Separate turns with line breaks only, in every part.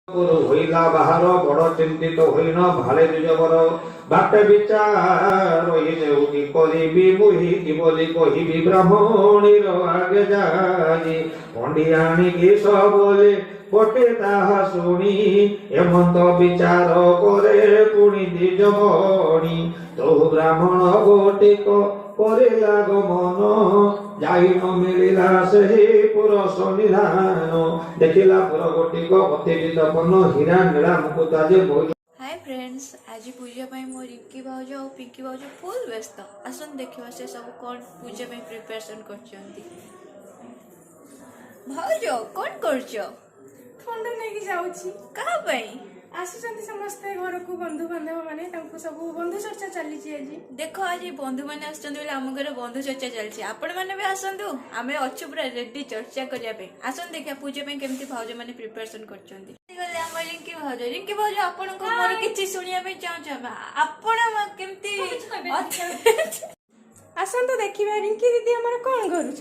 হইলা বাহার বড় চিন্তিত হইন ভালে দুজবর বাটে বিচার কি করিবি মুহি কি বলি কহিবি ব্রাহ্মণীর আগে যাই পণ্ডিয়ানি কি সবলে পটে তাহা শুনি এমন্ত বিচার করে পুনি দ্বিজবণী তো ব্রাহ্মণ গোটিক করিলা গমন যাই ন মিলিলা সেই পুরষ নিধান দেখিলা পুর গোটিক অতি বিতপন হীরা নীলা মুকুতা যে বই।
हाय फ्रेंड्स, आज पूजा मो रिंकी भाउज और पिंकी भाउज फुल व्यस्त आसन देखा से सब कौन पूजा प्रिपरेशन कर भाउज कौन कर
थंडा नहीं जाऊँगी
कहाँ
आसुचंती समस्ते घर को बंधु बांधव माने सब बंधु चर्चा चली आज
देख आज बंधु मैंने आम घर बंधु चर्चा चलती आपण मैंने भी आसतु आम अच्छु पूरा रेडी चर्चा करने आसन देखा पूजा केमती भाउज मैंने प्रिपरेशन कर रिंकी भाउज आपण मोर किसी शुणा चाहूँ आपण केमती
आसतु देखा रिंकी दीदी आम कौन करुँच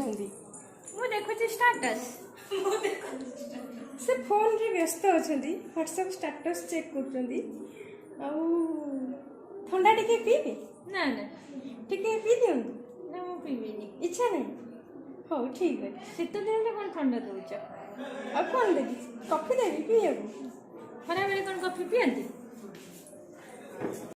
देखुची स्टाटस
से फोन रे व्यस्त अच्छा व्हाट्सएप स्टेटस चेक कर ठंडा टिके पीबे
ना ना
टिके पी दियो
ना मु पीबेनी
इच्छा नहीं हो ठीक है
शीत दिन कौन ठंडा दौच
अब कौन देवी कॉफी देवी पीए
खरा बेले कौन कॉफी पियंती